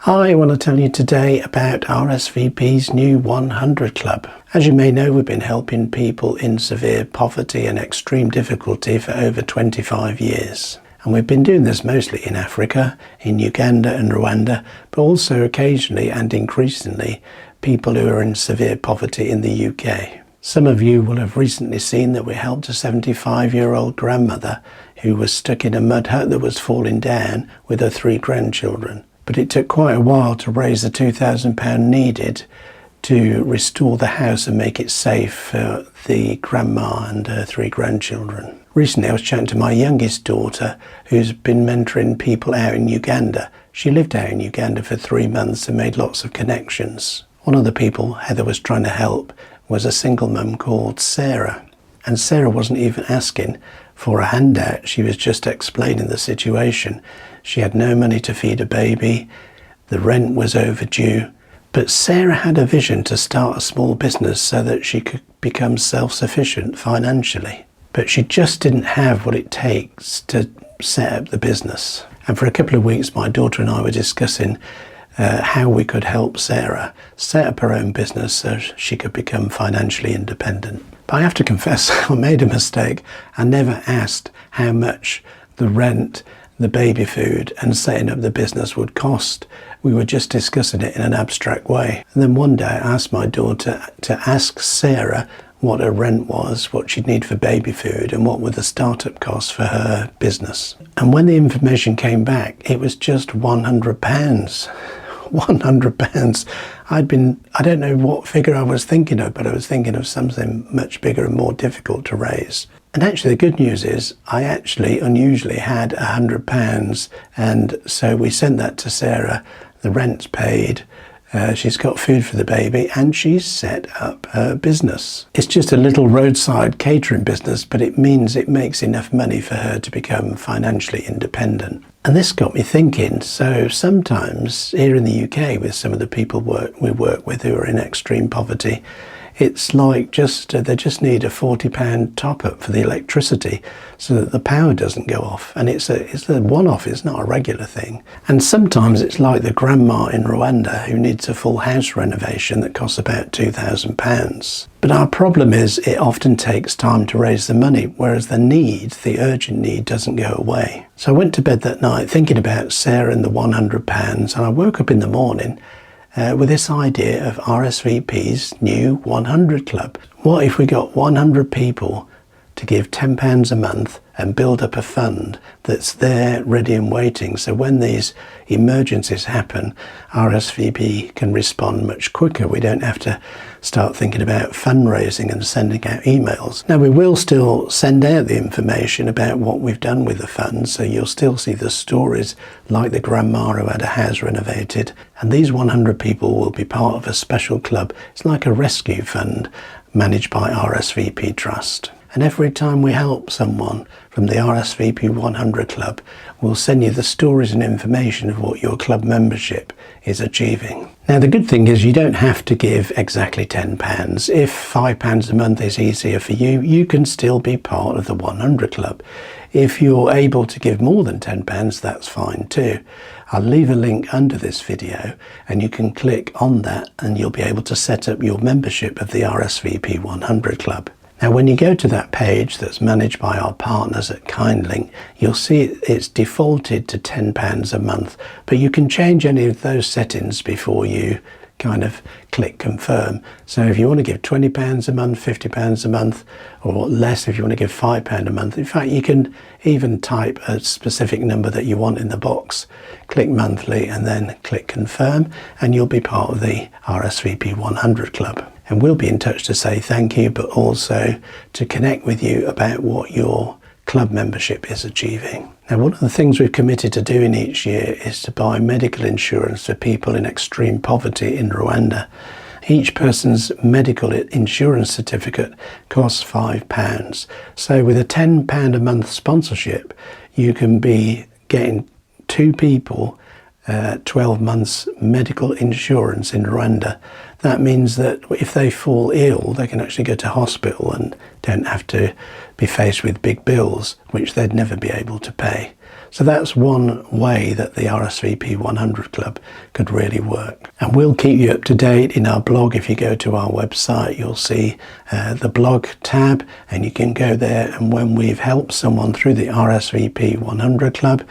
I want to tell you today about RSVP's new 100 Club. As you may know, we've been helping people in severe poverty and extreme difficulty for over 25 years. And we've been doing this mostly in Africa, in Uganda and Rwanda, but also occasionally and increasingly people who are in severe poverty in the UK. Some of you will have recently seen that we helped a 75-year-old grandmother who was stuck in a mud hut that was falling down with her 3 grandchildren. But it took quite a while to raise the £2,000 needed to restore the house and make it safe for the grandma and her 3 grandchildren. Recently I was chatting to my youngest daughter who's been mentoring people out in Uganda. She lived out in Uganda for 3 months and made lots of connections. One of the people Heather was trying to help was a single mum called Sarah. And Sarah wasn't even asking for a handout, she was just explaining the situation. She had no money to feed a baby, the rent was overdue, but Sarah had a vision to start a small business so that she could become self-sufficient financially. But she just didn't have what it takes to set up the business. And for a couple of weeks my daughter and I were discussing how we could help Sarah set up her own business so she could become financially independent. But I have to confess, I made a mistake. I never asked how much the rent, the baby food and setting up the business would cost. We were just discussing it in an abstract way. And then one day I asked my daughter to ask Sarah what her rent was, what she'd need for baby food and what were the startup costs for her business. And when the information came back, it was just £100. £100. I don't know what figure I was thinking of, but I was thinking of something much bigger and more difficult to raise. And actually the good news is I actually unusually had £100, and so we sent that to Sarah. The rent's paid, she's got food for the baby, and she's set up her business. It's just a little roadside catering business, but it means it makes enough money for her to become financially independent. And this got me thinking, so sometimes here in the UK with some of the people we work with who are in extreme poverty, it's like they just need a £40 top up for the electricity so that the power doesn't go off. And it's a one-off, it's not a regular thing. And sometimes it's like the grandma in Rwanda who needs a full house renovation that costs about £2,000. But our problem is it often takes time to raise the money, whereas the urgent need doesn't go away. So I went to bed that night thinking about Sarah and the £100, and I woke up in the morning with this idea of RSVP's new 100 Club. What if we got 100 people to give £10 a month and build up a fund that's there ready and waiting, so when these emergencies happen, RSVP can respond much quicker. We don't have to start thinking about fundraising and sending out emails. Now we will still send out the information about what we've done with the fund, so you'll still see the stories like the grandma who had a house renovated, and these 100 people will be part of a special club. It's like a rescue fund managed by RSVP Trust. And every time we help someone from the RSVP 100 Club, we'll send you the stories and information of what your club membership is achieving. Now the good thing is you don't have to give exactly £10. If £5 a month is easier for you, you can still be part of the 100 Club. If you're able to give more than £10, that's fine too. I'll leave a link under this video and you can click on that and you'll be able to set up your membership of the RSVP 100 Club. Now when you go to that page that's managed by our partners at KindLink, you'll see it's defaulted to £10 a month, but you can change any of those settings before you kind of click confirm. So if you want to give £20 a month, £50 a month, or less if you want to give £5 a month, in fact you can even type a specific number that you want in the box, click monthly and then click confirm, and you'll be part of the RSVP 100 Club. And we'll be in touch to say thank you, but also to connect with you about what your club membership is achieving. Now one of the things we've committed to doing each year is to buy medical insurance for people in extreme poverty in Rwanda. Each person's medical insurance certificate costs £5. So with a £10 a month sponsorship, you can be getting 2 people 12 months medical insurance in Rwanda. That means that if they fall ill, they can actually go to hospital and don't have to be faced with big bills, which they'd never be able to pay. So that's one way that the RSVP 100 Club could really work. And we'll keep you up to date in our blog. If you go to our website, you'll see the blog tab, and you can go there, and when we've helped someone through the RSVP 100 Club,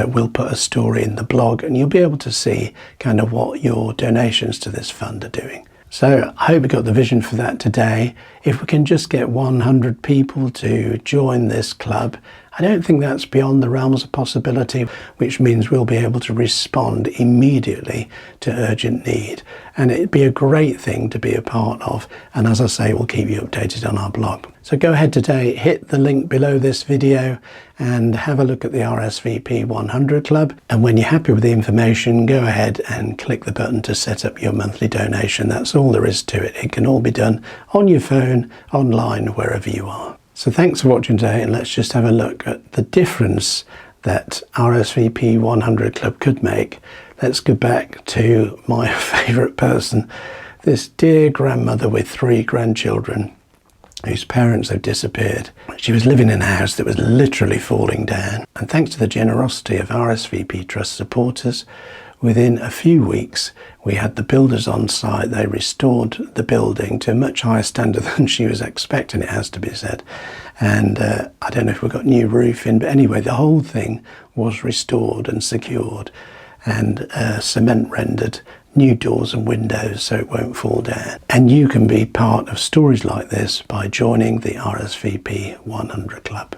we'll put a story in the blog, and you'll be able to see kind of what your donations to this fund are doing. So I hope you got the vision for that today. If we can just get 100 people to join this club, I don't think that's beyond the realms of possibility, which means we'll be able to respond immediately to urgent need. And it'd be a great thing to be a part of. And as I say, we'll keep you updated on our blog. So go ahead today, hit the link below this video and have a look at the RSVP 100 Club. And when you're happy with the information, go ahead and click the button to set up your monthly donation. That's all there is to it. It can all be done on your phone, online, wherever you are. So thanks for watching today, and let's just have a look at the difference that RSVP 100 Club could make. Let's go back to my favourite person, this dear grandmother with 3 grandchildren whose parents have disappeared. She was living in a house that was literally falling down, and thanks to the generosity of RSVP Trust supporters, within a few weeks we had the builders on site. They restored the building to a much higher standard than she was expecting, it has to be said. And I don't know if we've got new roof in, but anyway, the whole thing was restored and secured, and cement rendered, new doors and windows so it won't fall down. And you can be part of stories like this by joining the RSVP 100 Club.